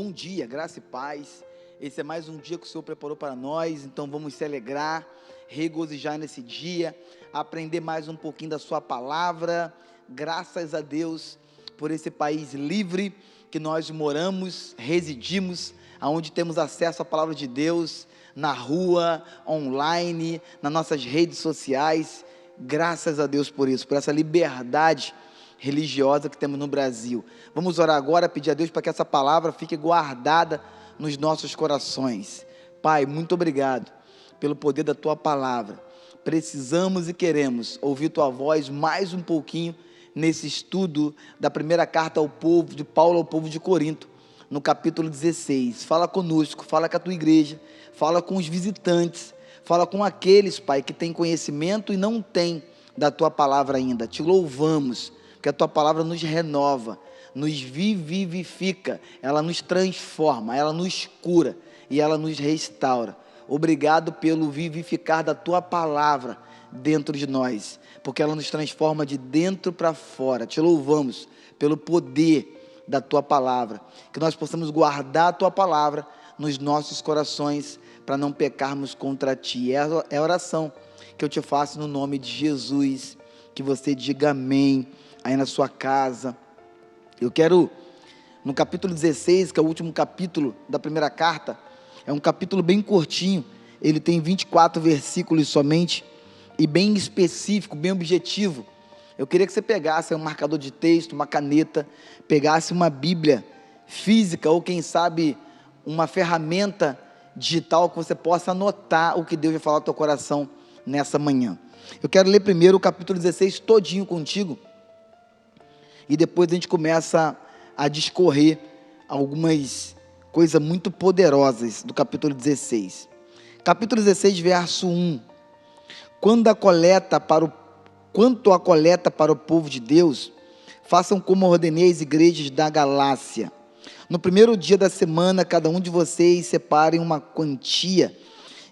Bom dia, graça e paz. Esse é mais um dia que o Senhor preparou para nós, então vamos se alegrar, regozijar nesse dia, aprender mais um pouquinho da sua palavra. Graças a Deus por esse país livre que nós moramos, residimos, aonde temos acesso à palavra de Deus, na rua, online, nas nossas redes sociais. Graças a Deus por isso, por essa liberdade religiosa que temos no Brasil. Vamos orar agora, pedir a Deus para que essa palavra fique guardada nos nossos corações. Pai, muito obrigado pelo poder da Tua palavra. Precisamos e queremos ouvir Tua voz mais um pouquinho nesse estudo da primeira carta ao povo, de Paulo ao povo de Corinto, no capítulo 16. Fala conosco, fala com a Tua igreja, fala com os visitantes, fala com aqueles, Pai, que têm conhecimento e não têm da Tua palavra ainda. Te louvamos, porque a Tua palavra nos renova, nos vivifica, ela nos transforma, ela nos cura e ela nos restaura. Obrigado pelo vivificar da Tua palavra dentro de nós, porque ela nos transforma de dentro para fora. Te louvamos pelo poder da Tua palavra, que nós possamos guardar a Tua palavra nos nossos corações, para não pecarmos contra Ti. É a oração que eu te faço no nome de Jesus. Que você diga amém aí na sua casa. Eu quero, no capítulo 16, que é o último capítulo da primeira carta, é um capítulo bem curtinho, ele tem 24 versículos somente, e bem específico, bem objetivo. Eu queria que você pegasse um marcador de texto, uma caneta, pegasse uma Bíblia física, ou quem sabe, uma ferramenta digital, que você possa anotar o que Deus vai falar ao teu coração nessa manhã. Eu quero ler primeiro o capítulo 16 todinho contigo, e depois a gente começa a discorrer algumas coisas muito poderosas do capítulo 16. Capítulo 16, verso 1. Quanto à coleta para o povo de Deus, façam como ordenei às igrejas da Galácia. No primeiro dia da semana, cada um de vocês separe uma quantia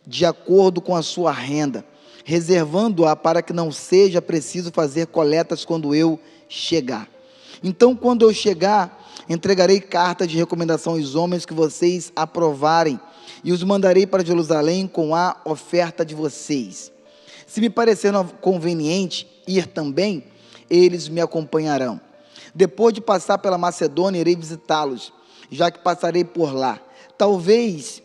de acordo com a sua renda, reservando-a para que não seja preciso fazer coletas quando eu chegar. Então, quando eu chegar, entregarei carta de recomendação aos homens que vocês aprovarem, e os mandarei para Jerusalém com a oferta de vocês. Se me parecer conveniente ir também, eles me acompanharão. Depois de passar pela Macedônia, irei visitá-los, já que passarei por lá. Talvez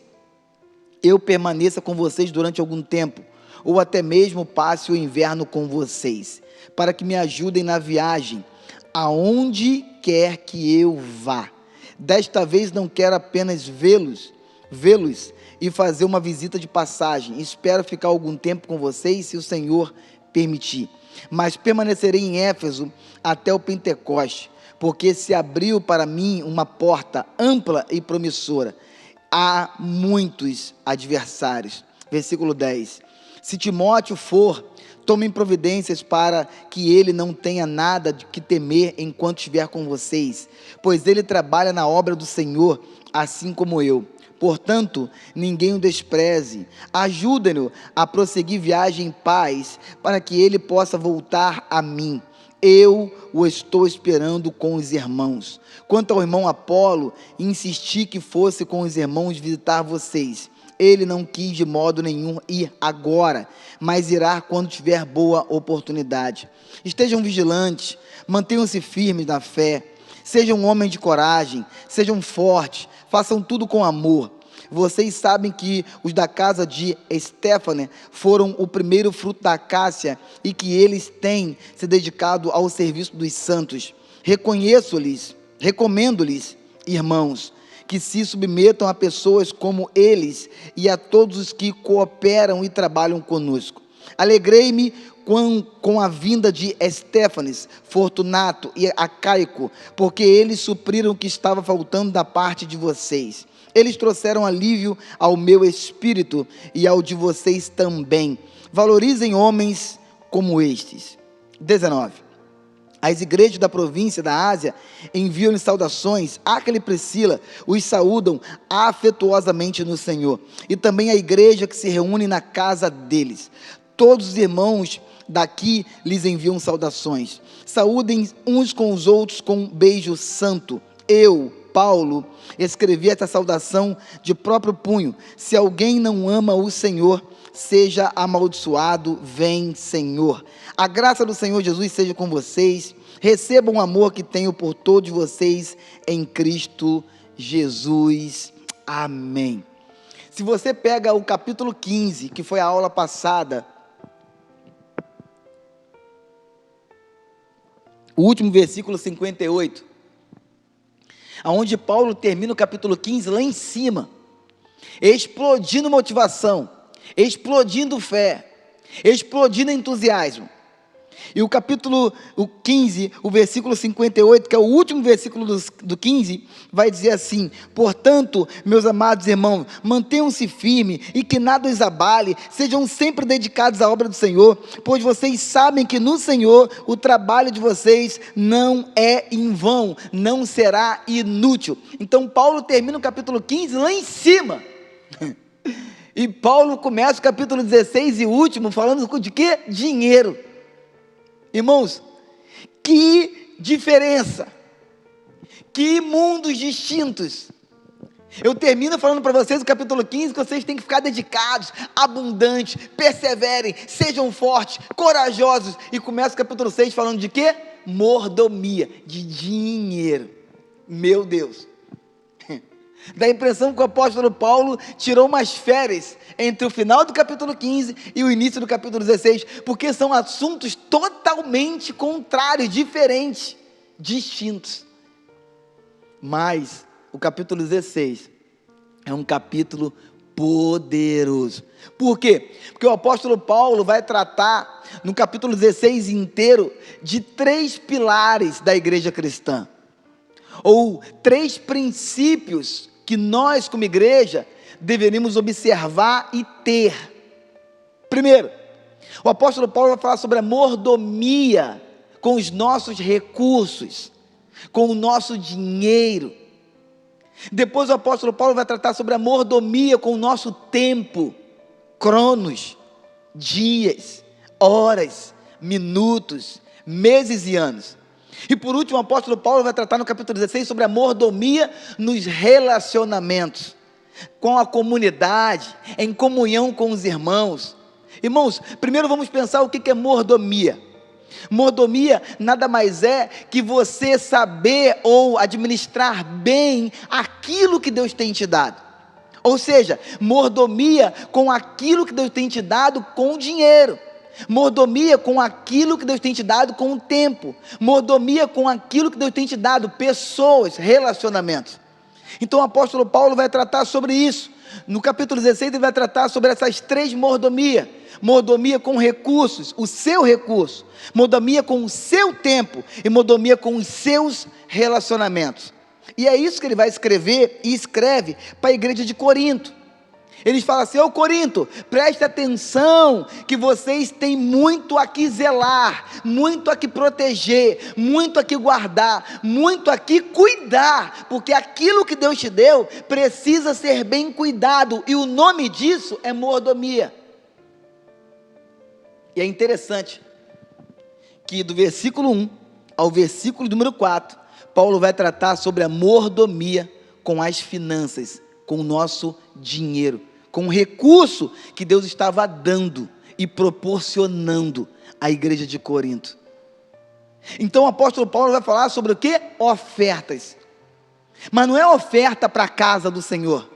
eu permaneça com vocês durante algum tempo, ou até mesmo passe o inverno com vocês, para que me ajudem na viagem, aonde quer que eu vá. Desta vez não quero apenas vê-los e fazer uma visita de passagem. Espero ficar algum tempo com vocês, se o Senhor permitir. Mas permanecerei em Éfeso até o Pentecoste, porque se abriu para mim uma porta ampla e promissora. Há muitos adversários. Versículo 10. Se Timóteo for, tomem providências para que ele não tenha nada de que temer enquanto estiver com vocês, pois ele trabalha na obra do Senhor, assim como eu. Portanto, ninguém o despreze. Ajudem-no a prosseguir viagem em paz, para que ele possa voltar a mim. Eu o estou esperando com os irmãos. Quanto ao irmão Apolo, insisti que fosse com os irmãos visitar vocês. Ele não quis de modo nenhum ir agora, mas irá quando tiver boa oportunidade. Estejam vigilantes, mantenham-se firmes na fé, sejam homens de coragem, sejam fortes, façam tudo com amor. Vocês sabem que os da casa de Estéfane foram o primeiro fruto da acácia e que eles têm se dedicado ao serviço dos santos. Recomendo-lhes, irmãos, que se submetam a pessoas como eles e a todos os que cooperam e trabalham conosco. Alegrei-me com a vinda de Estéfanes, Fortunato e Acaico, porque eles supriram o que estava faltando da parte de vocês. Eles trouxeram alívio ao meu espírito e ao de vocês também. Valorizem homens como estes. 19. As igrejas da província da Ásia enviam-lhe saudações. Áquila e Priscila os saúdam afetuosamente no Senhor. E também a igreja que se reúne na casa deles. Todos os irmãos daqui lhes enviam saudações. Saúdem uns com os outros com um beijo santo. Eu Paulo escrevia essa saudação de próprio punho: se alguém não ama o Senhor, seja amaldiçoado, vem Senhor. A graça do Senhor Jesus seja com vocês. Recebam o amor que tenho por todos vocês em Cristo Jesus. Amém. Se você pega o capítulo 15, que foi a aula passada, o último versículo 58, aonde Paulo termina o capítulo 15 lá em cima, explodindo motivação, explodindo fé, explodindo entusiasmo. E o capítulo 15, o versículo 58, que é o último versículo do 15, vai dizer assim: portanto, meus amados irmãos, mantenham-se firmes e que nada os abale, sejam sempre dedicados à obra do Senhor, pois vocês sabem que no Senhor o trabalho de vocês não é em vão, não será inútil. Então Paulo termina o capítulo 15 lá em cima, e Paulo começa o capítulo 16 e último falando de quê? Dinheiro. Irmãos, que diferença, que mundos distintos. Eu termino falando para vocês o capítulo 15, que vocês têm que ficar dedicados, abundantes, perseverem, sejam fortes, corajosos, e começa o capítulo 6 falando de quê? Mordomia, de dinheiro. Meu Deus, dá a impressão que o apóstolo Paulo tirou umas férias entre o final do capítulo 15 e o início do capítulo 16, porque são assuntos totalmente contrários, diferentes, distintos. Mas o capítulo 16 é um capítulo poderoso. Por quê? Porque o apóstolo Paulo vai tratar no capítulo 16 inteiro de 3 pilares da igreja cristã, ou 3 princípios que nós, como igreja, deveríamos observar e ter. Primeiro, o apóstolo Paulo vai falar sobre a mordomia com os nossos recursos, com o nosso dinheiro. Depois o apóstolo Paulo vai tratar sobre a mordomia com o nosso tempo, cronos, dias, horas, minutos, meses e anos. E por último, o apóstolo Paulo vai tratar no capítulo 16 sobre a mordomia nos relacionamentos, com a comunidade, em comunhão com os irmãos. Irmãos, primeiro vamos pensar o que é mordomia. Mordomia nada mais é que você saber ou administrar bem aquilo que Deus tem te dado. Ou seja, mordomia com aquilo que Deus tem te dado com dinheiro. Mordomia com aquilo que Deus tem te dado com o tempo. Mordomia com aquilo que Deus tem te dado, pessoas, relacionamentos. Então o apóstolo Paulo vai tratar sobre isso. No capítulo 16 ele vai tratar sobre essas 3 mordomias. Mordomia com recursos, o seu recurso. Mordomia com o seu tempo. E mordomia com os seus relacionamentos. E é isso que ele vai escrever e escreve para a igreja de Corinto. Eles falam assim: ô Corinto, preste atenção que vocês têm muito a que zelar, muito a que proteger, muito a que guardar, muito a que cuidar, porque aquilo que Deus te deu precisa ser bem cuidado, e o nome disso é mordomia. E é interessante que do versículo 1 ao versículo número 4, Paulo vai tratar sobre a mordomia com as finanças, com o nosso dinheiro, com o recurso que Deus estava dando e proporcionando à igreja de Corinto. Então o apóstolo Paulo vai falar sobre o que? Ofertas. Mas não é oferta para a casa do Senhor.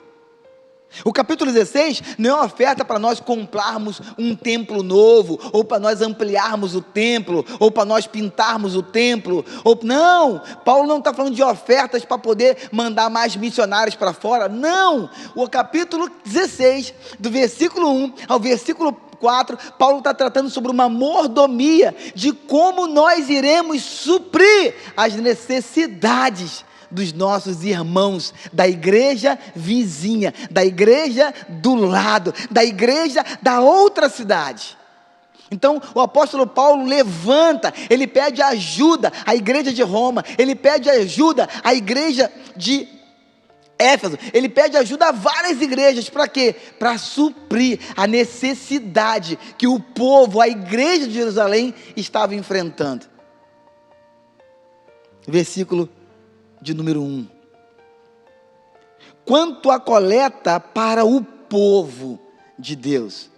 O capítulo 16 não é uma oferta para nós comprarmos um templo novo, ou para nós ampliarmos o templo, ou para nós pintarmos o templo, não, Paulo não está falando de ofertas para poder mandar mais missionários para fora, não, o capítulo 16, do versículo 1 ao versículo 4, Paulo está tratando sobre uma mordomia, de como nós iremos suprir as necessidades dos nossos irmãos, da igreja vizinha, da igreja do lado, da igreja da outra cidade. Então o apóstolo Paulo levanta, ele pede ajuda à igreja de Roma, ele pede ajuda à igreja de Éfeso, ele pede ajuda a várias igrejas, para quê? Para suprir a necessidade que o povo, a igreja de Jerusalém estava enfrentando. Versículo de número 1, quanto à coleta para o povo de Deus.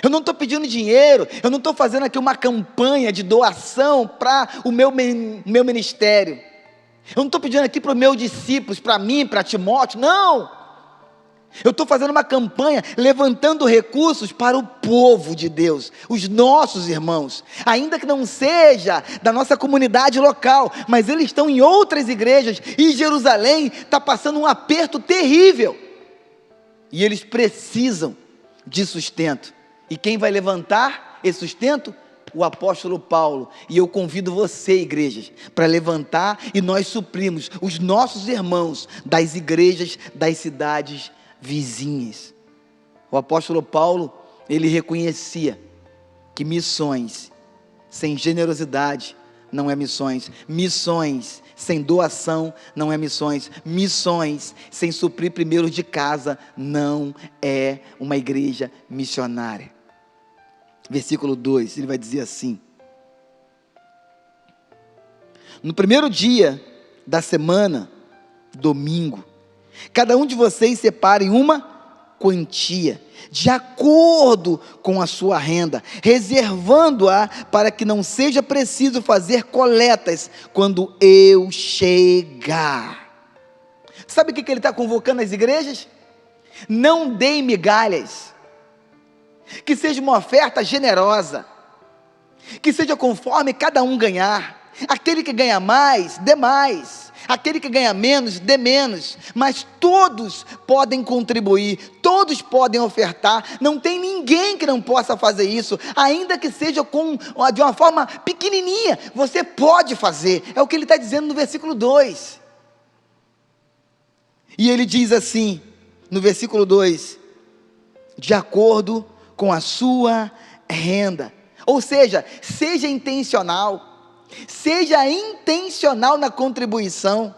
Eu não estou pedindo dinheiro, eu não estou fazendo aqui uma campanha de doação para o meu ministério. Eu não estou pedindo aqui para os meus discípulos, para mim, para Timóteo, não. Eu estou fazendo uma campanha, levantando recursos para o povo de Deus, os nossos irmãos, ainda que não seja da nossa comunidade local, mas eles estão em outras igrejas, e Jerusalém está passando um aperto terrível, e eles precisam de sustento. E quem vai levantar esse sustento? O apóstolo Paulo. E eu convido você, igrejas, para levantar e nós suprimos os nossos irmãos das igrejas, das cidades vizinhas. O apóstolo Paulo, ele reconhecia que missões sem generosidade não é missões. Missões sem doação não é missões. Missões sem suprir primeiro de casa não é uma igreja missionária. Versículo 2, ele vai dizer assim: no primeiro dia da semana, domingo, cada um de vocês separe uma quantia, de acordo com a sua renda, reservando-a para que não seja preciso fazer coletas quando eu chegar. Sabe o que ele está convocando as igrejas? Não deem migalhas, que seja uma oferta generosa, que seja conforme cada um ganhar. Aquele que ganha mais, dê mais. Aquele que ganha menos, dê menos. Mas todos podem contribuir, todos podem ofertar. Não tem ninguém que não possa fazer isso, ainda que seja de uma forma pequenininha. Você pode fazer, é o que ele está dizendo no versículo 2. E ele diz assim, no versículo 2: de acordo com a sua renda. Ou seja, seja intencional na contribuição,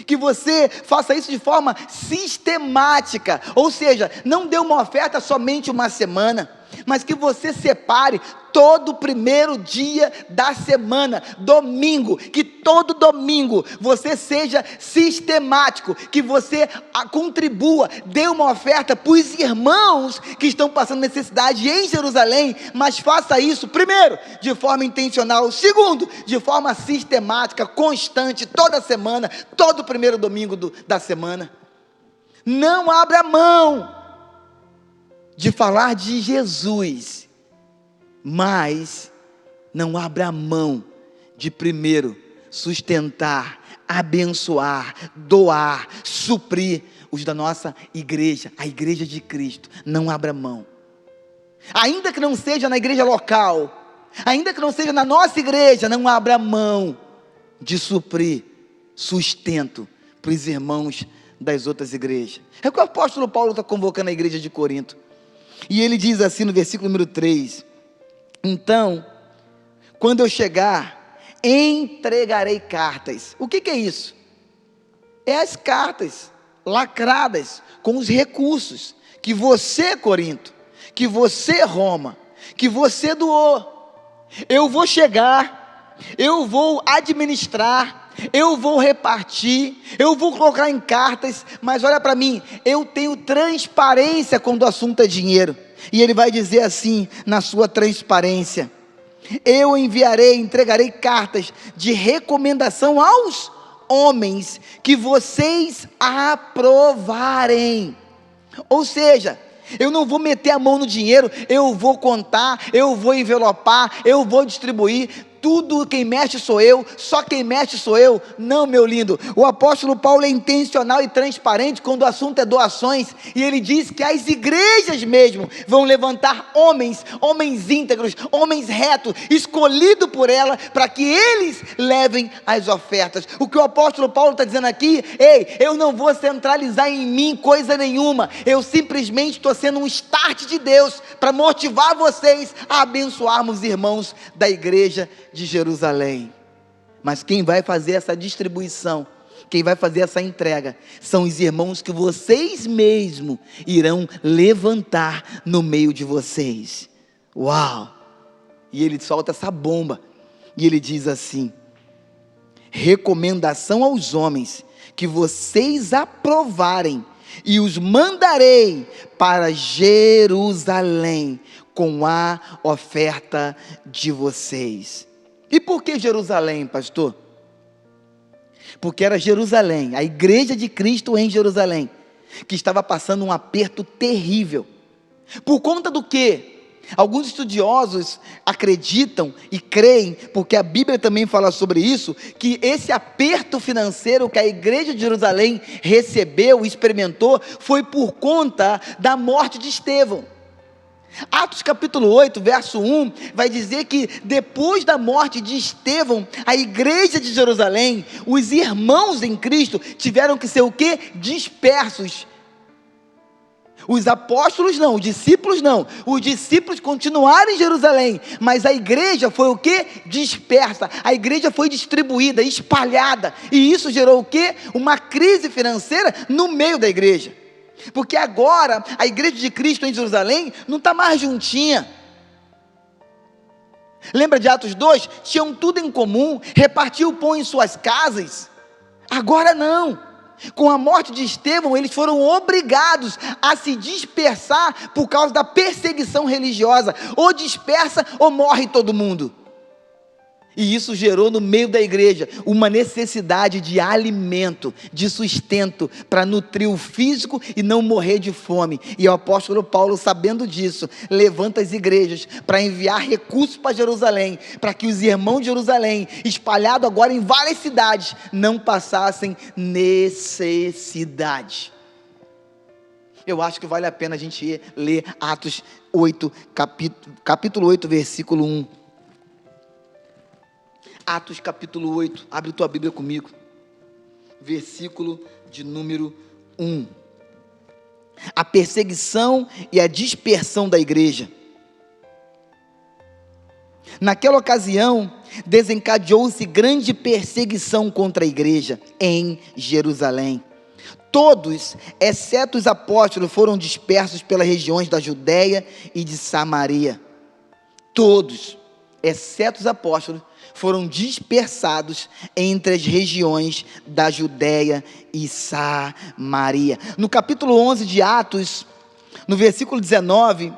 que você faça isso de forma sistemática, ou seja, não dê uma oferta somente uma semana, mas que você separe todo primeiro dia da semana, domingo, que todo domingo você seja sistemático, que você contribua, dê uma oferta para os irmãos que estão passando necessidade em Jerusalém, mas faça isso, primeiro, de forma intencional, segundo, de forma sistemática, constante, toda semana, todo primeiro domingo da semana. Não abra mão de falar de Jesus, mas não abra mão de primeiro sustentar, abençoar, doar, suprir os da nossa igreja, a igreja de Cristo. Não abra mão, ainda que não seja na igreja local, ainda que não seja na nossa igreja, não abra mão de suprir sustento para os irmãos das outras igrejas. É o que o apóstolo Paulo está convocando a igreja de Corinto. E ele diz assim no versículo número 3: então, quando eu chegar, entregarei cartas. O que é isso? É as cartas lacradas com os recursos que você, Corinto, que você, Roma, que você doou. Eu vou chegar, eu vou administrar, eu vou repartir, eu vou colocar em cartas, mas olha para mim, eu tenho transparência quando o assunto é dinheiro. E ele vai dizer assim, na sua transparência: eu entregarei cartas de recomendação aos homens que vocês aprovarem. Ou seja, eu não vou meter a mão no dinheiro, eu vou contar, eu vou envelopar, eu vou distribuir. Tudo quem mexe sou eu, só quem mexe sou eu. Não, meu lindo, o apóstolo Paulo é intencional e transparente quando o assunto é doações, e ele diz que as igrejas mesmo vão levantar homens íntegros, homens retos, escolhidos por ela, para que eles levem as ofertas. O que o apóstolo Paulo está dizendo aqui: ei, eu não vou centralizar em mim coisa nenhuma, eu simplesmente estou sendo um start de Deus, para motivar vocês a abençoarmos os irmãos da igreja de Jerusalém. Mas quem vai fazer essa distribuição, quem vai fazer essa entrega, são os irmãos que vocês mesmos irão levantar no meio de vocês. Uau! E ele solta essa bomba, e ele diz assim: recomendação aos homens que vocês aprovarem e os mandarei para Jerusalém com a oferta de vocês. E por que Jerusalém, pastor? Porque era Jerusalém, a igreja de Cristo em Jerusalém, que estava passando um aperto terrível. Por conta do quê? Alguns estudiosos acreditam e creem, porque a Bíblia também fala sobre isso, que esse aperto financeiro que a igreja de Jerusalém recebeu e experimentou, foi por conta da morte de Estevão. Atos capítulo 8, verso 1, vai dizer que depois da morte de Estevão, a igreja de Jerusalém, os irmãos em Cristo, tiveram que ser o quê? Dispersos. Os apóstolos não, os discípulos não. Os discípulos continuaram em Jerusalém, mas a igreja foi o quê? Dispersa. A igreja foi distribuída, espalhada. E isso gerou o quê? Uma crise financeira no meio da igreja. Porque agora a igreja de Cristo em Jerusalém não está mais juntinha. Lembra de Atos 2? Tinham tudo em comum, repartiam o pão em suas casas. Agora não. Com a morte de Estevão, eles foram obrigados a se dispersar por causa da perseguição religiosa. Ou dispersa ou morre todo mundo. E isso gerou no meio da igreja uma necessidade de alimento, de sustento, para nutrir o físico e não morrer de fome. E o apóstolo Paulo, sabendo disso, levanta as igrejas para enviar recursos para Jerusalém, para que os irmãos de Jerusalém, espalhados agora em várias cidades, não passassem necessidade. Eu acho que vale a pena a gente ler Atos 8, capítulo 8, versículo 1. Atos capítulo 8, abre tua Bíblia comigo, versículo de número 1. A perseguição e a dispersão da igreja. Naquela ocasião, desencadeou-se grande perseguição contra a igreja em Jerusalém. Todos, exceto os apóstolos, foram dispersos pelas regiões da Judéia e de Samaria. Todos, exceto os apóstolos, foram dispersados entre as regiões da Judéia e Samaria. No capítulo 11 de Atos, no versículo 19,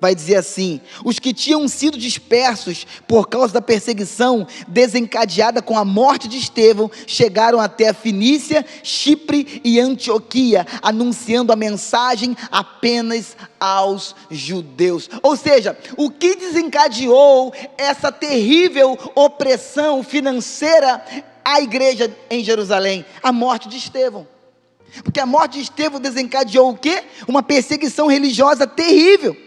vai dizer assim: os que tinham sido dispersos por causa da perseguição desencadeada com a morte de Estevão, chegaram até a Fenícia, Chipre e Antioquia, anunciando a mensagem apenas aos judeus. Ou seja, o que desencadeou essa terrível opressão financeira à igreja em Jerusalém? A morte de Estevão. Porque a morte de Estevão desencadeou o quê? Uma perseguição religiosa terrível,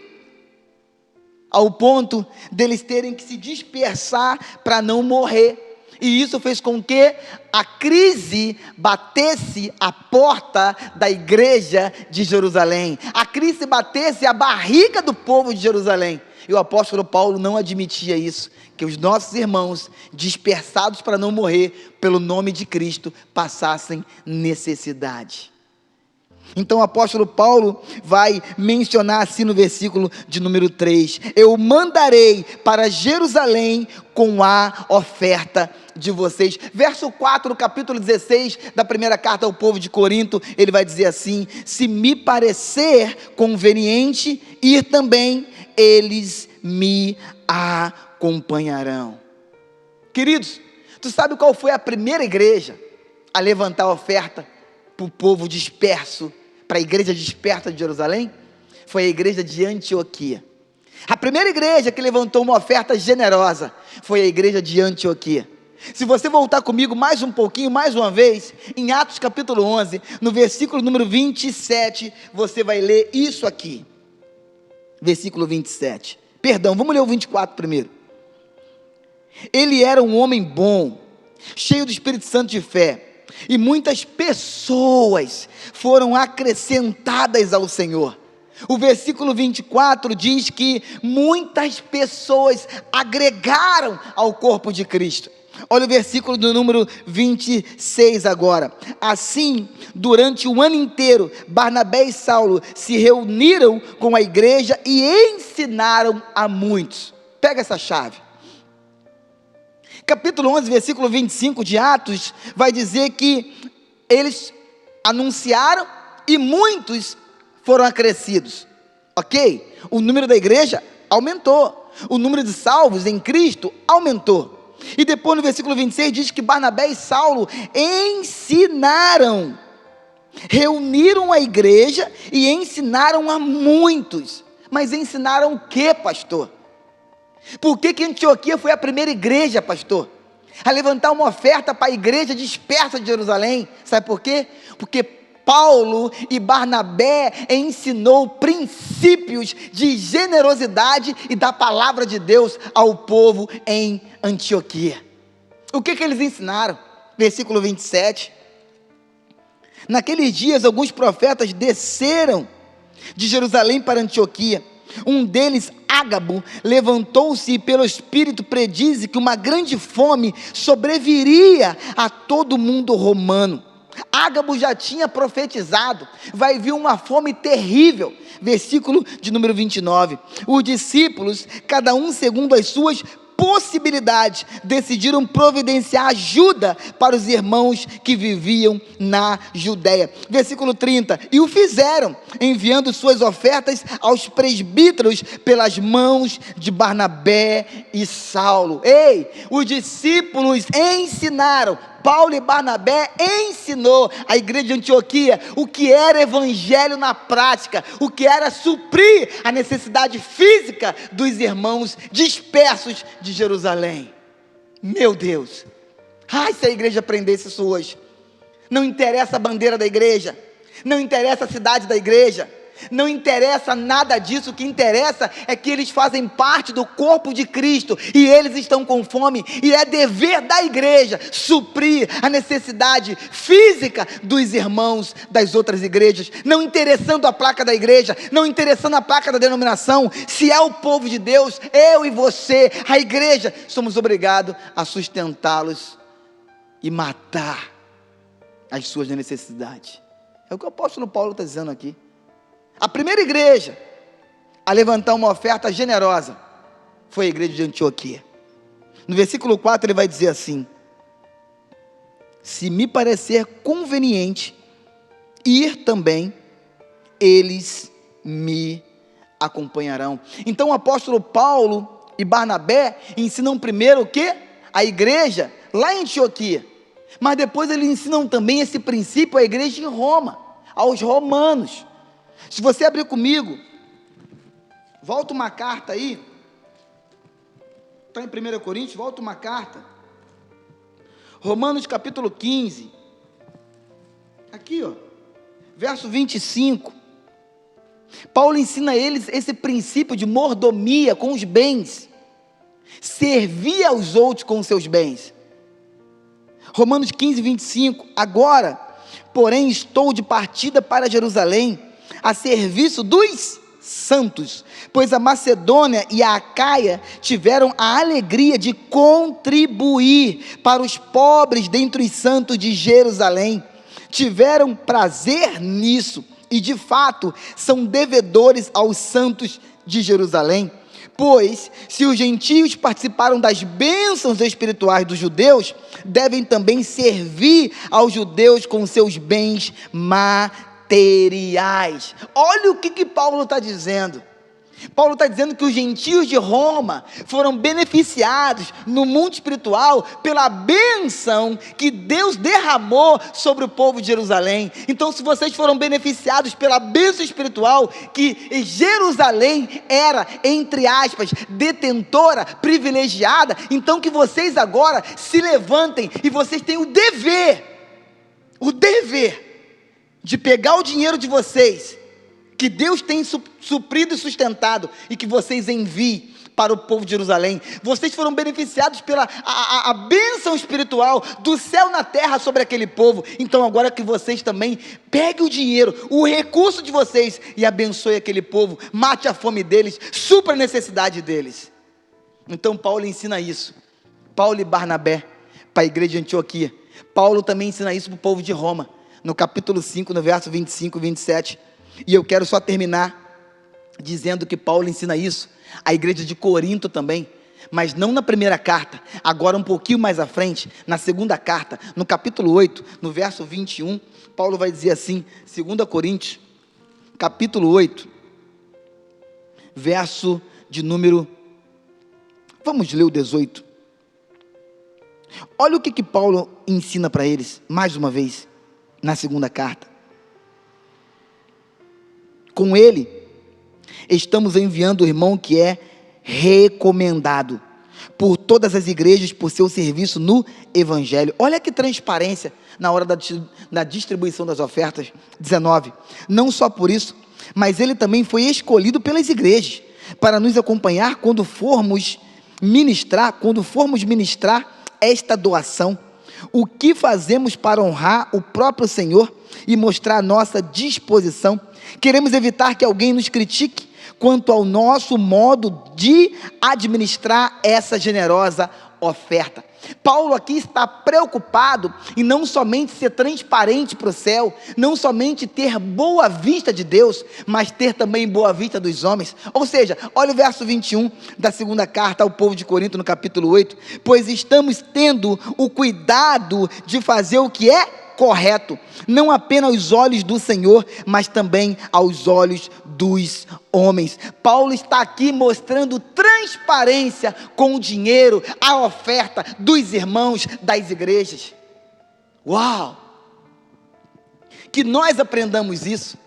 ao ponto deles terem que se dispersar para não morrer. E isso fez com que a crise batesse a porta da igreja de Jerusalém. A crise batesse a barriga do povo de Jerusalém. E o apóstolo Paulo não admitia isso, que os nossos irmãos, dispersados para não morrer, pelo nome de Cristo, passassem necessidade. Então o apóstolo Paulo vai mencionar assim no versículo de número 3: eu mandarei para Jerusalém com a oferta de vocês. Verso 4, capítulo 16 da primeira carta ao povo de Corinto, ele vai dizer assim: se me parecer conveniente ir também, eles me acompanharão. Queridos, tu sabe qual foi a primeira igreja a levantar a oferta para o povo disperso, para a igreja dispersa de Jerusalém? Foi a igreja de Antioquia. A primeira igreja que levantou uma oferta generosa foi a igreja de Antioquia. Se você voltar comigo mais um pouquinho, mais uma vez, em Atos capítulo 11, no versículo número 27, você vai ler isso aqui. Versículo 27. Perdão, vamos ler o 24 primeiro. Ele era um homem bom, cheio do Espírito Santo de fé, e muitas pessoas foram acrescentadas ao Senhor. O versículo 24 diz que muitas pessoas agregaram ao corpo de Cristo. Olha o versículo do número 26 agora. Assim, durante o ano inteiro, Barnabé e Saulo se reuniram com a igreja e ensinaram a muitos. Pega essa chave. Capítulo 11, versículo 25 de Atos, vai dizer que eles anunciaram e muitos foram acrescidos. Ok? O número da igreja aumentou. O número de salvos em Cristo aumentou. E depois no versículo 26 diz que Barnabé e Saulo ensinaram, reuniram a igreja e ensinaram a muitos. Mas ensinaram o que, pastor? Por que Antioquia foi a primeira igreja, pastor, a levantar uma oferta para a igreja dispersa de Jerusalém? Sabe por quê? Porque Paulo e Barnabé ensinou princípios de generosidade e da palavra de Deus ao povo em Antioquia. O que eles ensinaram? Versículo 27. Naqueles dias, alguns profetas desceram de Jerusalém para Antioquia. Um deles, Ágabo, levantou-se e pelo Espírito predize que uma grande fome sobreviria a todo o mundo romano. Ágabo já tinha profetizado, vai vir uma fome terrível. Versículo de número 29. Os discípulos, cada um segundo as suas possibilidades, decidiram providenciar ajuda para os irmãos que viviam na Judéia. Versículo 30, e o fizeram, enviando suas ofertas aos presbíteros pelas mãos de Barnabé e Saulo. Ei, os discípulos ensinaram, Paulo e Barnabé ensinou a igreja de Antioquia o que era evangelho na prática, o que era suprir a necessidade física dos irmãos dispersos de Jerusalém. Meu Deus, se a igreja aprendesse isso hoje. Não interessa a bandeira da igreja, não interessa a cidade da igreja, não interessa nada disso. O que interessa é que eles fazem parte do corpo de Cristo e eles estão com fome, e é dever da igreja suprir a necessidade física dos irmãos das outras igrejas, não interessando a placa da igreja, não interessando a placa da denominação. Se é o povo de Deus, eu e você, a igreja, somos obrigados a sustentá-los e matar as suas necessidades. É o que o apóstolo Paulo está dizendo aqui. A primeira igreja a levantar uma oferta generosa foi a igreja de Antioquia. No versículo 4 ele vai dizer assim: se me parecer conveniente ir também, eles me acompanharão. Então o apóstolo Paulo e Barnabé ensinam primeiro o quê? A igreja lá em Antioquia, mas depois eles ensinam também esse princípio à igreja em Roma, aos romanos. Se você abrir comigo, volta uma carta aí, está em 1 Coríntios, volta uma carta, Romanos capítulo 15, aqui verso 25, Paulo ensina a eles esse princípio de mordomia com os bens, servir aos outros com os seus bens. Romanos 15, 25, agora, porém, estou de partida para Jerusalém, a serviço dos santos, pois a Macedônia e a Acaia tiveram a alegria de contribuir para os pobres dentre os santos de Jerusalém, tiveram prazer nisso, e de fato são devedores aos santos de Jerusalém, pois se os gentios participaram das bênçãos espirituais dos judeus, devem também servir aos judeus com seus bens materiais. Olha o que Paulo está dizendo. Paulo está dizendo que os gentios de Roma foram beneficiados no mundo espiritual pela bênção que Deus derramou sobre o povo de Jerusalém. Então, se vocês foram beneficiados pela bênção espiritual que Jerusalém era, entre aspas, detentora, privilegiada, então que vocês agora se levantem e vocês têm o dever de pegar o dinheiro de vocês, que Deus tem suprido e sustentado, e que vocês enviem para o povo de Jerusalém. Vocês foram beneficiados pela a bênção espiritual do céu na terra sobre aquele povo. Então agora que vocês também peguem o dinheiro, o recurso de vocês, e abençoe aquele povo, mate a fome deles, supra a necessidade deles. Então Paulo ensina isso, Paulo e Barnabé, para a igreja de Antioquia. Paulo também ensina isso para o povo de Roma, no capítulo 5, no verso 25 e 27, e eu quero só terminar dizendo que Paulo ensina isso à igreja de Corinto também, Mas não na primeira carta, agora um pouquinho mais à frente, na segunda carta, no capítulo 8, no verso 21, Paulo vai dizer assim, 2 Coríntios, capítulo 8, verso de número, vamos ler o 18. Olha o que Paulo ensina para eles, mais uma vez, na segunda carta. Com ele, estamos enviando o irmão que é recomendado por todas as igrejas por seu serviço no Evangelho. Olha que transparência na hora da distribuição das ofertas. 19. Não só por isso, mas ele também foi escolhido pelas igrejas para nos acompanhar quando formos ministrar esta doação. O que fazemos para honrar o próprio Senhor e mostrar a nossa disposição? Queremos evitar que alguém nos critique quanto ao nosso modo de administrar essa generosa oferta. Paulo aqui está preocupado em não somente ser transparente para o céu, não somente ter boa vista de Deus, mas ter também boa vista dos homens. Ou seja, olha o verso 21 da segunda carta ao povo de Corinto, no capítulo 8, pois estamos tendo o cuidado de fazer o que é correto, não apenas aos olhos do Senhor, mas também aos olhos dos homens. Paulo está aqui mostrando transparência com o dinheiro, a oferta dos irmãos das igrejas. Uau! Que nós aprendamos isso.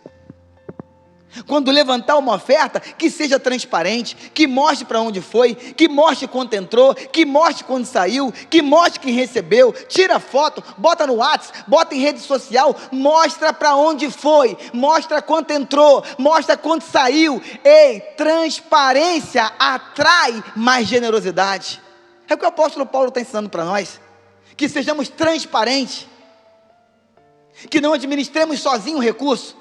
Quando levantar uma oferta, que seja transparente, que mostre para onde foi, que mostre quanto entrou, que mostre quando saiu, que mostre quem recebeu, tira foto, bota no WhatsApp, bota em rede social, mostra para onde foi, mostra quanto entrou, mostra quanto saiu. Ei, transparência atrai mais generosidade. É o que o apóstolo Paulo está ensinando para nós, que sejamos transparentes, que não administremos sozinho o recurso,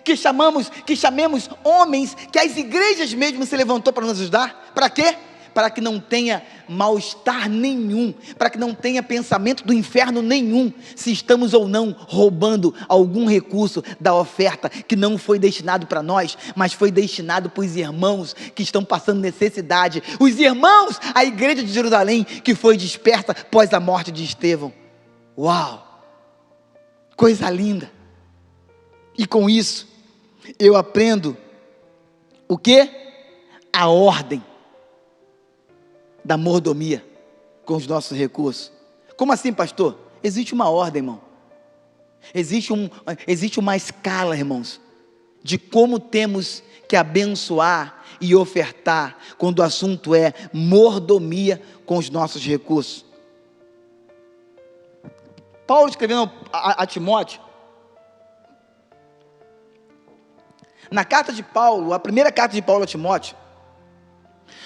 que chamemos homens que as igrejas mesmo se levantou para nos ajudar. Para quê? Para que não tenha mal-estar nenhum, para que não tenha pensamento do inferno nenhum, se estamos ou não roubando algum recurso da oferta que não foi destinado para nós, mas foi destinado para os irmãos que estão passando necessidade, os irmãos, a igreja de Jerusalém que foi dispersa após a morte de Estevão. Uau! Coisa linda! E com isso, eu aprendo o quê? A ordem da mordomia com os nossos recursos. Como assim, pastor? Existe uma ordem, irmão. Existe uma escala, irmãos, de como temos que abençoar e ofertar quando o assunto é mordomia com os nossos recursos. Paulo escrevendo a Timóteo, na carta de Paulo, a primeira carta de Paulo a Timóteo,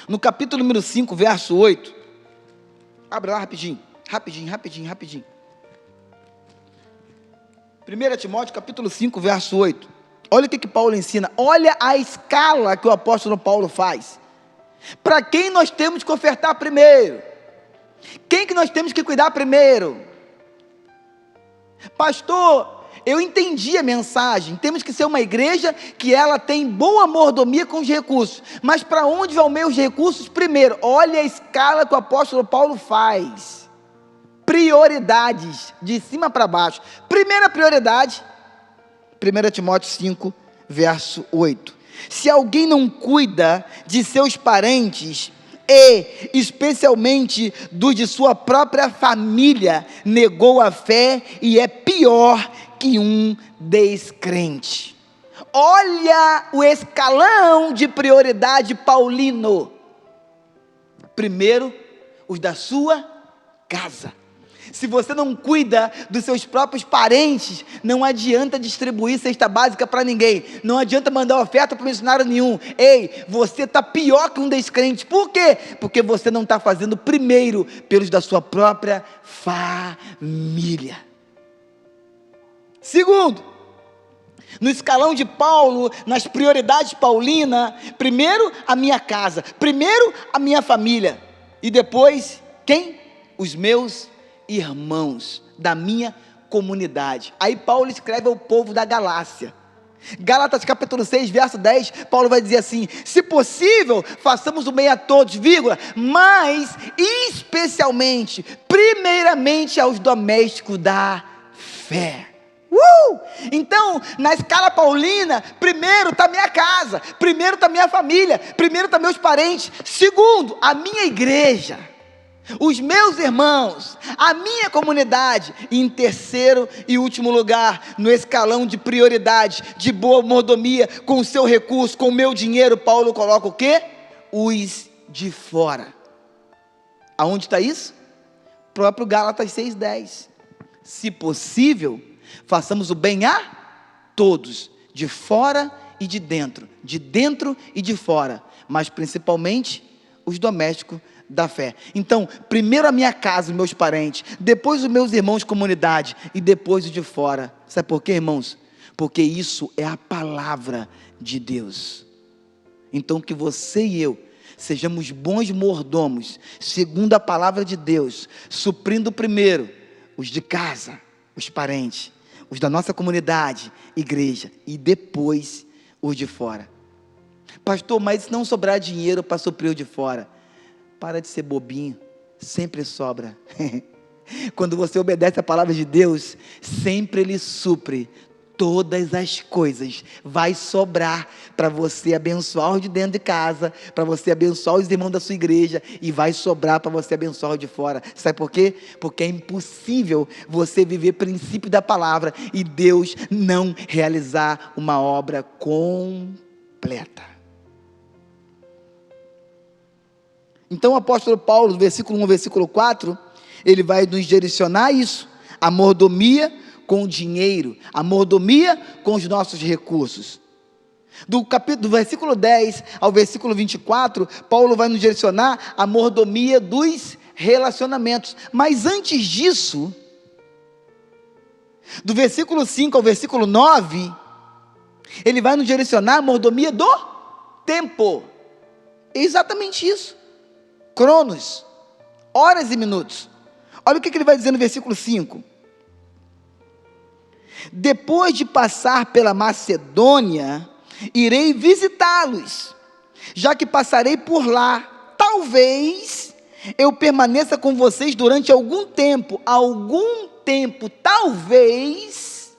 no capítulo número 5, verso 8, abre lá rapidinho. 1 Timóteo, capítulo 5, verso 8, olha o que Paulo ensina, olha a escala que o apóstolo Paulo faz, para quem nós temos que ofertar primeiro, quem que nós temos que cuidar primeiro? Pastor, eu entendi a mensagem, temos que ser uma igreja que ela tem boa mordomia com os recursos, mas para onde vão meus recursos primeiro? Olha a escala que o apóstolo Paulo faz, prioridades, de cima para baixo. Primeira prioridade, 1 Timóteo 5, verso 8, se alguém não cuida de seus parentes, e especialmente dos de sua própria família, negou a fé e é pior que um descrente. Olha o escalão de prioridade paulino. Primeiro, os da sua casa. Se você não cuida dos seus próprios parentes, não adianta distribuir cesta básica para ninguém, não adianta mandar oferta para missionário nenhum. Ei, você está pior que um descrente. Por quê? Porque você não está fazendo primeiro pelos da sua própria família. Segundo, no escalão de Paulo, nas prioridades paulinas, primeiro a minha casa, primeiro a minha família, e depois, quem? Os meus irmãos, da minha comunidade. Aí Paulo escreve ao povo da Galácia, Gálatas capítulo 6, verso 10, Paulo vai dizer assim: se possível, façamos o bem a todos, vírgula, mas especialmente, primeiramente aos domésticos da fé. Então, na escala paulina, primeiro está minha casa, primeiro está minha família, primeiro está meus parentes, segundo, a minha igreja, os meus irmãos, a minha comunidade, e em terceiro e último lugar, no escalão de prioridade, de boa mordomia, com o seu recurso, com o meu dinheiro, Paulo coloca o quê? Os de fora. Aonde está isso? Próprio Gálatas 6,10. Se possível, façamos o bem a todos, de fora e de dentro e de fora, mas principalmente os domésticos da fé. Então, primeiro a minha casa, os meus parentes, depois os meus irmãos de comunidade e depois os de fora. Sabe por quê, irmãos? Porque isso é a palavra de Deus. Então, que você e eu sejamos bons mordomos, segundo a palavra de Deus, suprindo primeiro os de casa, os parentes, os da nossa comunidade, igreja, e depois os de fora. Pastor, mas se não sobrar dinheiro para suprir o de fora, para de ser bobinho, sempre sobra. Quando você obedece a palavra de Deus, sempre Ele supre todas as coisas, vai sobrar para você abençoar os de dentro de casa, para você abençoar os irmãos da sua igreja, e vai sobrar para você abençoar os de fora. Sabe por quê? Porque é impossível você viver princípio da palavra e Deus não realizar uma obra completa. Então o apóstolo Paulo, no versículo 1, versículo 4, ele vai nos direcionar isso, a mordomia com o dinheiro, a mordomia com os nossos recursos. Do versículo 10 ao versículo 24, Paulo vai nos direcionar a mordomia dos relacionamentos. Mas antes disso, do versículo 5 ao versículo 9, ele vai nos direcionar a mordomia do tempo. É exatamente isso. Cronos, horas e minutos. Olha o que ele vai dizer no versículo 5. Depois de passar pela Macedônia, irei visitá-los, já que passarei por lá. Talvez eu permaneça com vocês durante algum tempo, talvez.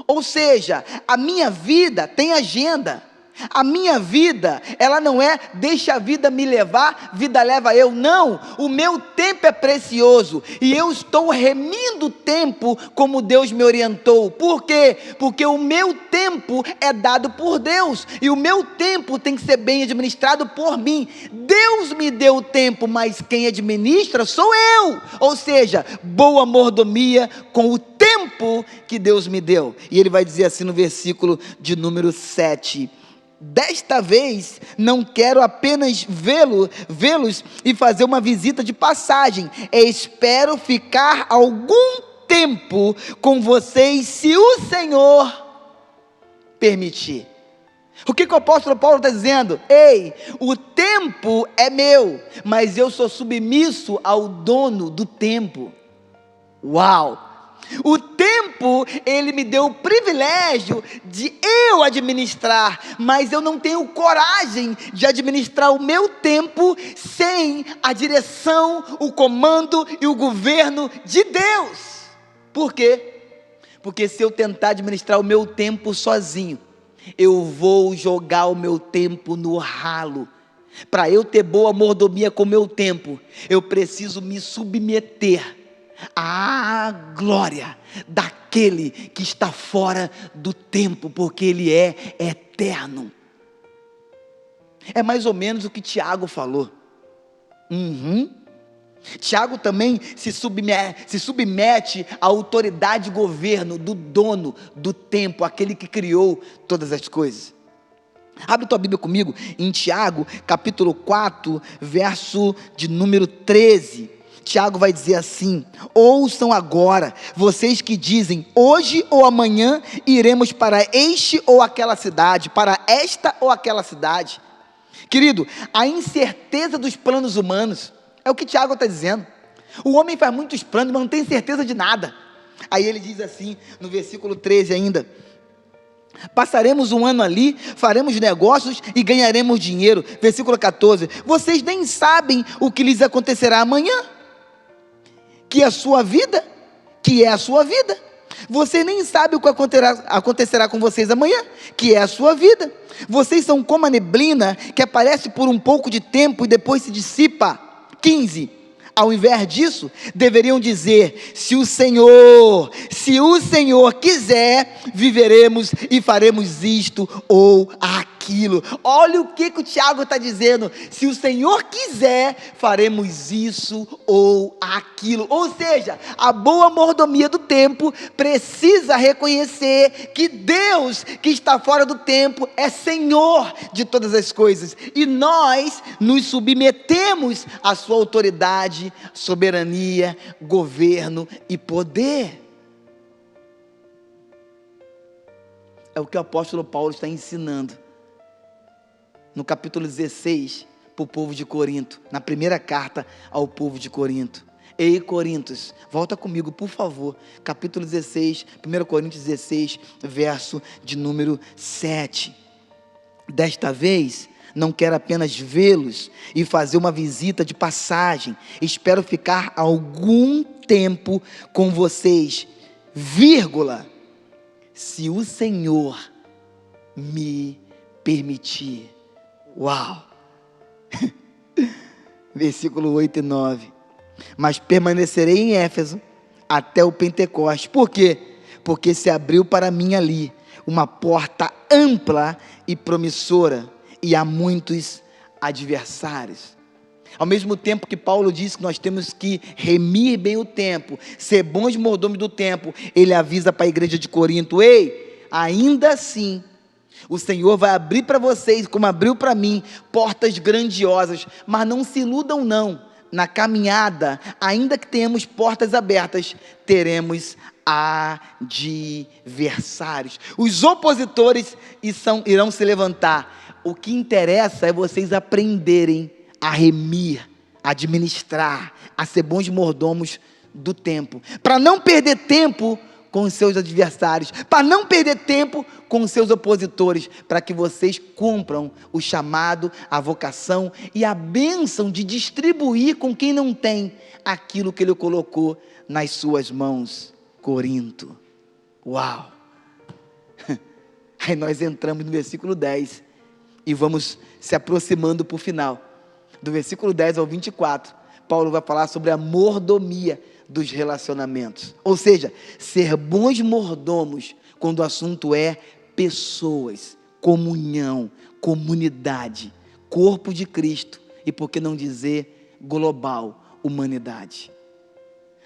Ou seja, a minha vida tem agenda. A minha vida, ela não é deixa a vida me levar, vida leva eu, não, o meu tempo é precioso, e eu estou remindo o tempo como Deus me orientou. Por quê? Porque o meu tempo é dado por Deus, e o meu tempo tem que ser bem administrado por mim. Deus me deu o tempo, mas quem administra sou eu, ou seja, boa mordomia com o tempo que Deus me deu. E ele vai dizer assim no versículo de número 7, desta vez não quero apenas vê-los e fazer uma visita de passagem, espero ficar algum tempo com vocês, se o Senhor permitir. O que o apóstolo Paulo está dizendo? Ei, o tempo é meu, mas eu sou submisso ao dono do tempo. Uau! O tempo, ele me deu o privilégio de eu administrar, mas eu não tenho coragem de administrar o meu tempo sem a direção, o comando e o governo de Deus. Por quê? Porque se eu tentar administrar o meu tempo sozinho, eu vou jogar o meu tempo no ralo. Para eu ter boa mordomia com o meu tempo, eu preciso me submeter à glória daquele que está fora do tempo, porque ele é eterno. É mais ou menos o que Tiago falou. Tiago também se submete à autoridade e governo do dono do tempo, aquele que criou todas as coisas. Abre tua Bíblia comigo em Tiago, capítulo 4, verso de número 13. Tiago vai dizer assim: ouçam agora, vocês que dizem, hoje ou amanhã iremos para este ou aquela cidade, para esta ou aquela cidade. Querido, a incerteza dos planos humanos, é o que Tiago está dizendo. O homem faz muitos planos, mas não tem certeza de nada. Aí ele diz assim, no versículo 13 ainda: Passaremos um ano ali, faremos negócios e ganharemos dinheiro. Versículo 14, vocês nem sabem o que lhes acontecerá amanhã, que é a sua vida. Você nem sabe o que acontecerá com vocês amanhã, que é a sua vida. Vocês são como a neblina que aparece por um pouco de tempo e depois se dissipa. 15, ao invés disso, deveriam dizer: se o Senhor quiser, viveremos e faremos isto ou aquilo. Olha o que o Tiago está dizendo: se o Senhor quiser, faremos isso ou aquilo. Ou seja, a boa mordomia do tempo precisa reconhecer que Deus, que está fora do tempo, é Senhor de todas as coisas, e nós nos submetemos à sua autoridade, soberania, governo e poder. É o que o apóstolo Paulo está ensinando no capítulo 16 para o povo de Corinto, na primeira carta ao povo de Corinto. Ei, Coríntios, volta comigo, por favor, capítulo 16, 1 Coríntios 16, verso de número 7. Desta vez, não quero apenas vê-los e fazer uma visita de passagem, espero ficar algum tempo com vocês, vírgula, se o Senhor me permitir. Uau! Versículo 8 e 9. Mas permanecerei em Éfeso até o Pentecostes. Por quê? Porque se abriu para mim ali uma porta ampla e promissora, e há muitos adversários. Ao mesmo tempo que Paulo diz que nós temos que remir bem o tempo, ser bons mordomos do tempo, ele avisa para a igreja de Corinto: ei, ainda assim, o Senhor vai abrir para vocês, como abriu para mim, portas grandiosas, mas não se iludam não, na caminhada, ainda que tenhamos portas abertas, teremos adversários, os opositores irão se levantar. O que interessa é vocês aprenderem a remir, a administrar, a ser bons mordomos do tempo, para não perder tempo com os seus adversários, para não perder tempo com os seus opositores, para que vocês cumpram o chamado, a vocação e a bênção de distribuir com quem não tem aquilo que Ele colocou nas suas mãos. Corinto, uau! Aí nós entramos no versículo 10 e vamos se aproximando para o final. Do versículo 10 ao 24, Paulo vai falar sobre a mordomia dos relacionamentos, ou seja, ser bons mordomos quando o assunto é pessoas, comunhão, comunidade, corpo de Cristo e, por que não dizer, global, humanidade.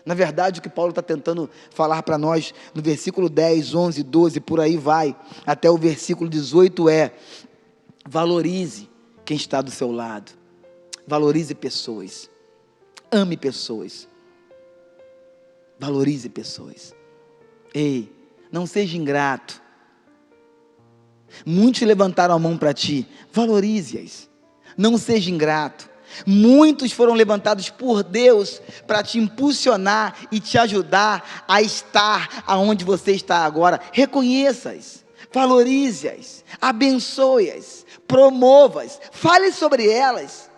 Na verdade, o que Paulo está tentando falar para nós no versículo 10, 11, 12, por aí vai, até o versículo 18 é: valorize quem está do seu lado, valorize pessoas, ame pessoas, valorize pessoas. Ei, não seja ingrato. Muitos levantaram a mão para ti, valorize-as, não seja ingrato. Muitos foram levantados por Deus para te impulsionar e te ajudar a estar aonde você está agora. Reconheça-as, valorize-as, abençoe-as, promova-as, fale sobre elas,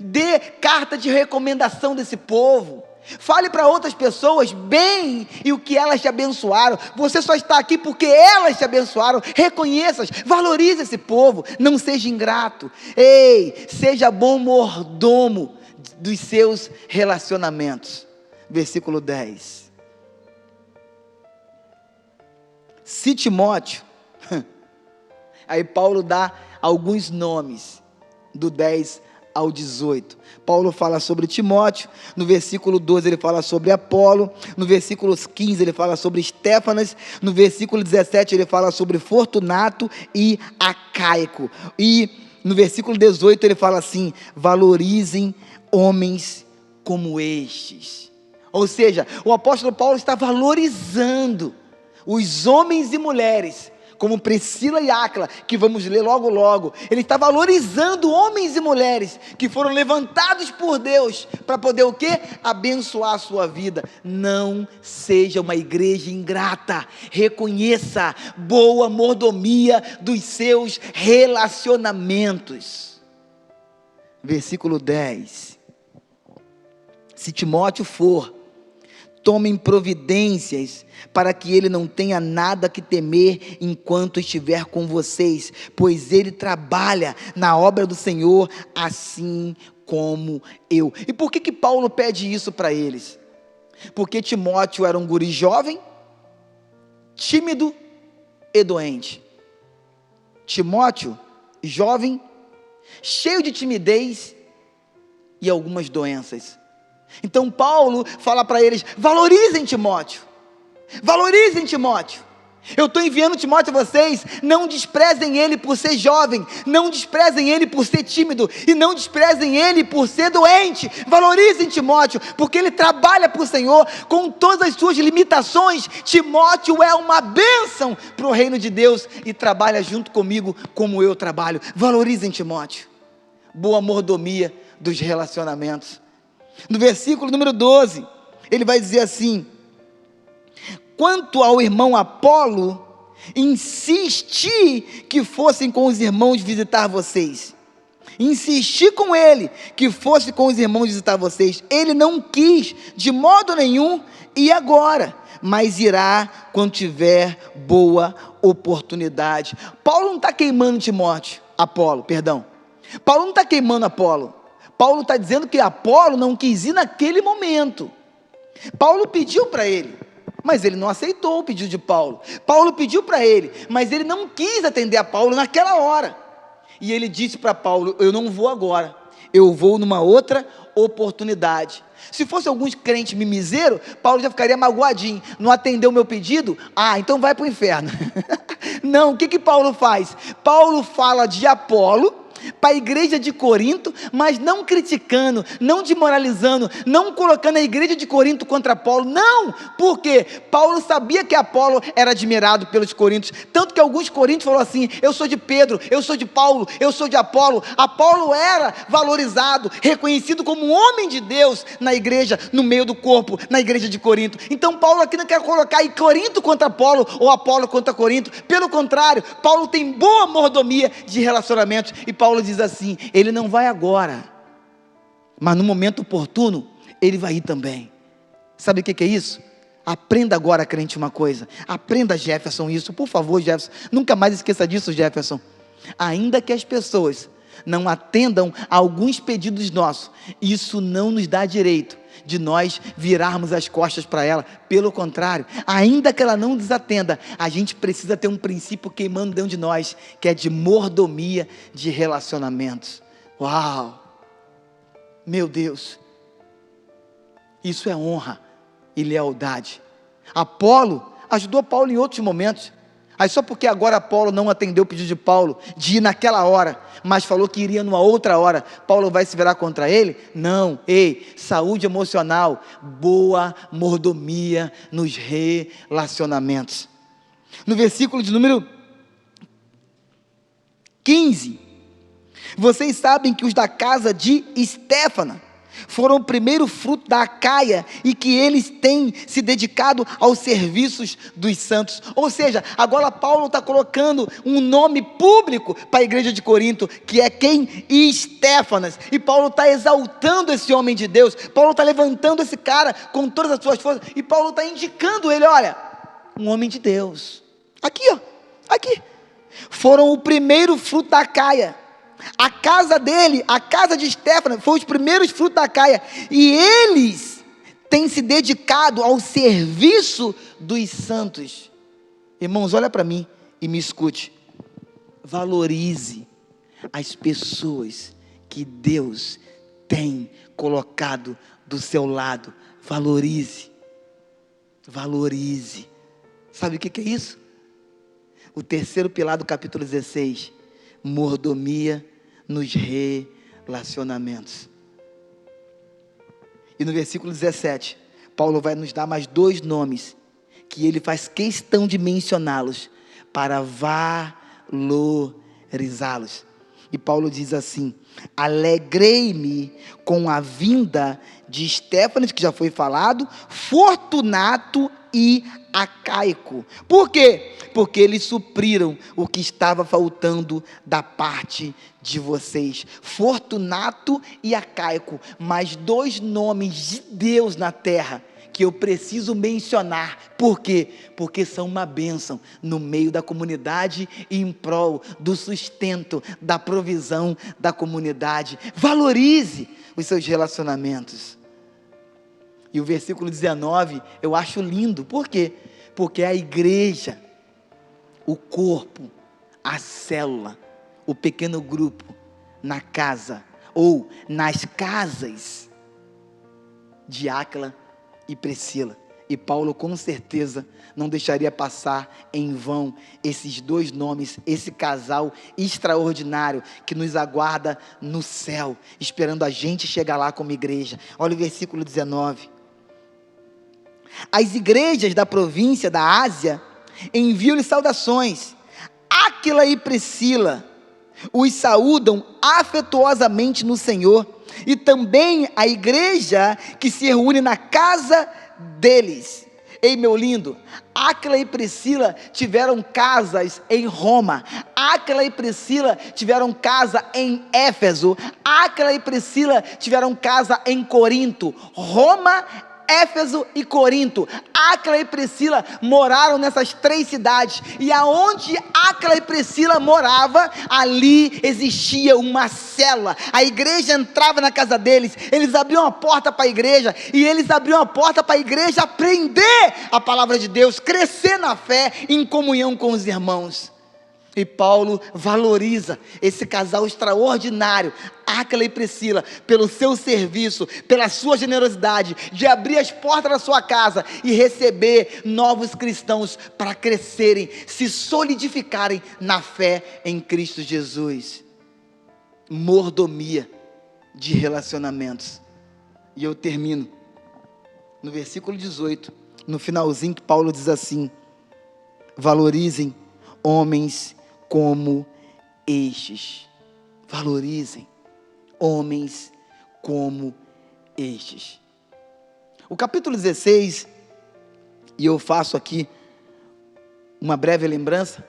dê carta de recomendação desse povo, fale para outras pessoas bem e o que elas te abençoaram. Você só está aqui porque elas te abençoaram. Reconheça-as, valorize esse povo, não seja ingrato. Ei, seja bom mordomo dos seus relacionamentos. Versículo 10. Se Timóteo, aí Paulo dá alguns nomes, do 10 ao 18. Paulo fala sobre Timóteo, no versículo 12 ele fala sobre Apolo, no versículo 15 ele fala sobre Estéfanas, no versículo 17 ele fala sobre Fortunato e Acaico, e no versículo 18 ele fala assim: valorizem homens como estes. Ou seja, o apóstolo Paulo está valorizando os homens e mulheres como Priscila e Áquila, que vamos ler logo logo. Ele está valorizando homens e mulheres que foram levantados por Deus para poder o quê? Abençoar a sua vida. Não seja uma igreja ingrata. Reconheça boa mordomia dos seus relacionamentos. Versículo 10. Se Timóteo for, tomem providências para que ele não tenha nada que temer enquanto estiver com vocês, pois ele trabalha na obra do Senhor, assim como eu. E por que Paulo pede isso para eles? Porque Timóteo era um guri jovem, tímido e doente. Timóteo, jovem, cheio de timidez e algumas doenças. Então Paulo fala para eles: valorizem Timóteo, valorizem Timóteo. Eu estou enviando Timóteo a vocês, não desprezem ele por ser jovem, não desprezem ele por ser tímido, e não desprezem ele por ser doente. Valorizem Timóteo, porque ele trabalha para o Senhor, com todas as suas limitações. Timóteo é uma bênção para o reino de Deus, e trabalha junto comigo como eu trabalho. Valorizem Timóteo. Boa mordomia dos relacionamentos. No versículo número 12, ele vai dizer assim: quanto ao irmão Apolo, insisti que fossem com os irmãos visitar vocês. Insisti com ele que fosse com os irmãos visitar vocês. Ele não quis de modo nenhum ir agora, mas irá quando tiver boa oportunidade. Paulo não está queimando Apolo. Paulo não está queimando Apolo. Paulo está dizendo que Apolo não quis ir naquele momento. Paulo pediu para ele, mas ele não aceitou o pedido de Paulo. Paulo pediu para ele, mas ele não quis atender a Paulo naquela hora. E ele disse para Paulo: eu não vou agora, eu vou numa outra oportunidade. Se fosse alguns crentes mimizeiros, Paulo já ficaria magoadinho. Não atendeu o meu pedido? Então vai para o inferno. Não, o que Paulo faz? Paulo fala de Apolo para a igreja de Corinto, mas não criticando, não desmoralizando, não colocando a igreja de Corinto contra Apolo, não, porque Paulo sabia que Apolo era admirado pelos coríntios, tanto que alguns coríntios falaram assim: eu sou de Pedro, eu sou de Paulo, eu sou de Apolo. Apolo era valorizado, reconhecido como um homem de Deus na igreja, no meio do corpo, na igreja de Corinto. Então Paulo aqui não quer colocar aí Corinto contra Apolo, ou Apolo contra Corinto. Pelo contrário, Paulo tem boa mordomia de relacionamentos, e Paulo diz assim: ele não vai agora, mas no momento oportuno ele vai ir também. Sabe o que é isso? Aprenda agora, crente, uma coisa. Aprenda, Jefferson, isso, por favor, Jefferson. Nunca mais esqueça disso, Jefferson. Ainda que as pessoas não atendam a alguns pedidos nossos, isso não nos dá direito de nós virarmos as costas para ela. Pelo contrário, ainda que ela não desatenda, a gente precisa ter um princípio queimando dentro de nós, que é de mordomia de relacionamentos. Uau! Meu Deus! Isso é honra e lealdade. Apolo ajudou Paulo em outros momentos. Aí só porque agora Apolo não atendeu o pedido de Paulo de ir naquela hora, mas falou que iria numa outra hora, Paulo vai se virar contra ele? Não. Saúde emocional, boa mordomia nos relacionamentos. No versículo de número 15, vocês sabem que os da casa de Estéfana foram o primeiro fruto da Acaia, e que eles têm se dedicado aos serviços dos santos. Ou seja, agora Paulo está colocando um nome público para a igreja de Corinto, que é quem? Estéfanas. E Paulo está exaltando esse homem de Deus, Paulo está levantando esse cara com todas as suas forças, e Paulo está indicando ele: olha, um homem de Deus, aqui, foram o primeiro fruto da Acaia. A casa dele, a casa de Estéfana, foi os primeiros frutos da Acaia, e eles têm se dedicado ao serviço dos santos. Irmãos, olha para mim e me escute. Valorize as pessoas que Deus tem colocado do seu lado. Valorize. Sabe o que é isso? O terceiro pilar do capítulo 16, mordomia nos relacionamentos. E no versículo 17, Paulo vai nos dar mais dois nomes, que ele faz questão de mencioná-los, para valorizá-los. E Paulo diz assim: alegrei-me com a vinda de Estéfanas, que já foi falado, Fortunato e Acaico. Por quê? Porque eles supriram o que estava faltando da parte de vocês. Fortunato e Acaico, mais dois nomes de Deus na terra que eu preciso mencionar. Por quê? Porque são uma bênção no meio da comunidade e em prol do sustento, da provisão da comunidade. Valorize os seus relacionamentos. E o versículo 19 eu acho lindo. Por quê? Porque a igreja, o corpo, a célula, o pequeno grupo na casa ou nas casas de Áquila e Priscila. E Paulo com certeza não deixaria passar em vão esses dois nomes, esse casal extraordinário que nos aguarda no céu, esperando a gente chegar lá como igreja. Olha o versículo 19. As igrejas da província da Ásia enviam-lhe saudações. Áquila e Priscila os saúdam afetuosamente no Senhor, e também a igreja que se reúne na casa deles. Ei, meu lindo, Áquila e Priscila tiveram casas em Roma. Áquila e Priscila tiveram casa em Éfeso. Áquila e Priscila tiveram casa em Corinto. Roma, Éfeso e Corinto. Áquila e Priscila moraram nessas três cidades, e aonde Áquila e Priscila morava, ali existia uma célula. A igreja entrava na casa deles, eles abriam a porta para a igreja, e eles abriam a porta para a igreja aprender a palavra de Deus, crescer na fé, em comunhão com os irmãos. E Paulo valoriza esse casal extraordinário, Áquila e Priscila, pelo seu serviço, pela sua generosidade, de abrir as portas da sua casa e receber novos cristãos para crescerem, se solidificarem na fé em Cristo Jesus. Mordomia de relacionamentos. E eu termino no versículo 18, no finalzinho, que Paulo diz assim: valorizem homens como estes. Valorizem homens como estes. O capítulo 16, e eu faço aqui uma breve lembrança,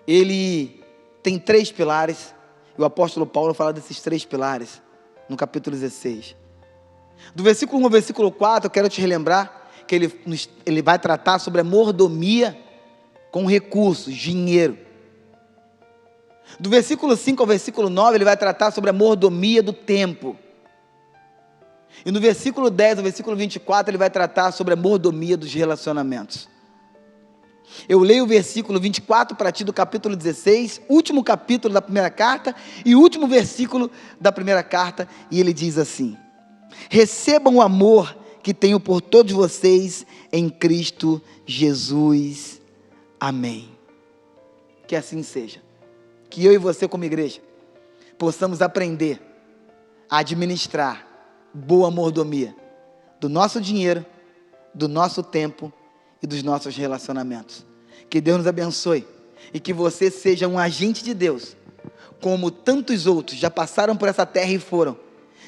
ele tem três pilares, e o apóstolo Paulo fala desses três pilares no capítulo 16. Do versículo 1 ao versículo 4, eu quero te relembrar que ele vai tratar sobre a mordomia com recursos, dinheiro. Do versículo 5 ao versículo 9, ele vai tratar sobre a mordomia do tempo. E no versículo 10 ao versículo 24, ele vai tratar sobre a mordomia dos relacionamentos. Eu leio o versículo 24 para ti do capítulo 16, último capítulo da primeira carta, e último versículo da primeira carta, e ele diz assim: recebam o amor que tenho por todos vocês em Cristo Jesus. Amém. Que assim seja. Que eu e você como igreja possamos aprender a administrar boa mordomia do nosso dinheiro, do nosso tempo e dos nossos relacionamentos. Que Deus nos abençoe e que você seja um agente de Deus, como tantos outros já passaram por essa terra e foram,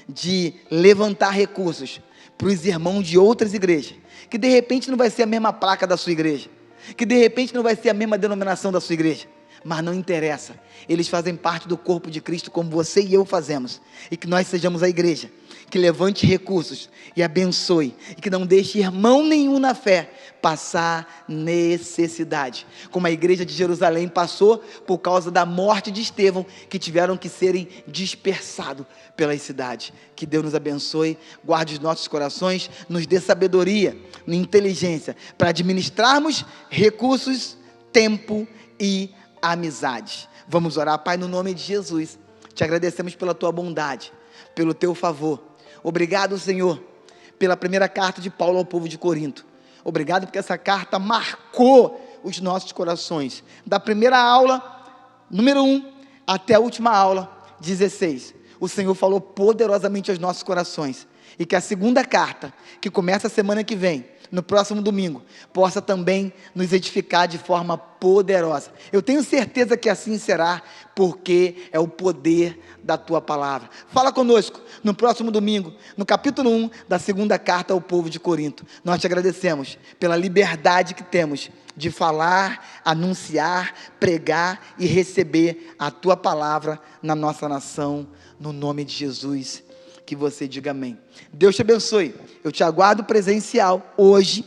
de levantar recursos para os irmãos de outras igrejas, que de repente não vai ser a mesma placa da sua igreja, que de repente não vai ser a mesma denominação da sua igreja, mas não interessa, eles fazem parte do corpo de Cristo, como você e eu fazemos, e que nós sejamos a igreja que levante recursos e abençoe, e que não deixe irmão nenhum na fé passar necessidade, como a igreja de Jerusalém passou por causa da morte de Estevão, que tiveram que serem dispersados pelas cidades. Que Deus nos abençoe, guarde os nossos corações, nos dê sabedoria, inteligência, para administrarmos recursos, tempo e amizade. Vamos orar. Pai, no nome de Jesus, te agradecemos pela tua bondade, pelo teu favor. Obrigado, Senhor, pela primeira carta de Paulo ao povo de Corinto. Obrigado porque essa carta marcou os nossos corações, da primeira aula, número 1, até a última aula, 16. O Senhor falou poderosamente aos nossos corações, e que a segunda carta, que começa a semana que vem, no próximo domingo, possa também nos edificar de forma poderosa. Eu tenho certeza que assim será, porque é o poder da tua palavra. Fala conosco no próximo domingo, no capítulo 1 da segunda carta ao povo de Corinto. Nós te agradecemos pela liberdade que temos de falar, anunciar, pregar e receber a tua palavra na nossa nação, no nome de Jesus. Que você diga amém. Deus te abençoe. Eu te aguardo presencial hoje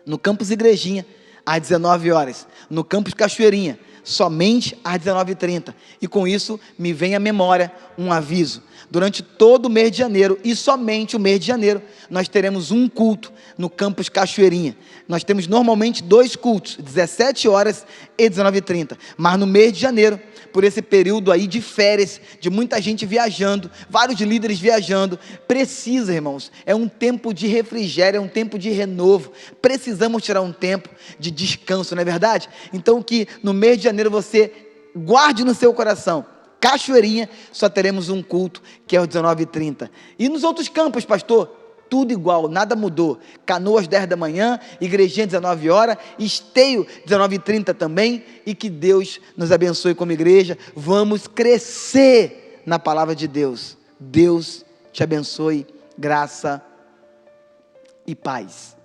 no Campus Igrejinha às 19 horas, no Campus Cachoeirinha somente às 19h30. E com isso me vem à memória um aviso. Durante todo o mês de janeiro, e somente o mês de janeiro, nós teremos um culto no Campus Cachoeirinha. Nós temos normalmente 2 cultos, 17 horas e 19h30. Mas no mês de janeiro, por esse período aí de férias, de muita gente viajando, vários líderes viajando, precisa, irmãos, é um tempo de refrigério, é um tempo de renovo, precisamos tirar um tempo de descanso, não é verdade? Então que no mês de janeiro você guarde no seu coração, Cachoeirinha, só teremos um culto, que é às 19h30, e nos outros campos, pastor, tudo igual, nada mudou. Canoas 10 da manhã, Igrejinha 19 horas, Esteio 19h30 também, e que Deus nos abençoe como igreja. Vamos crescer na palavra de Deus. Deus te abençoe, graça e paz.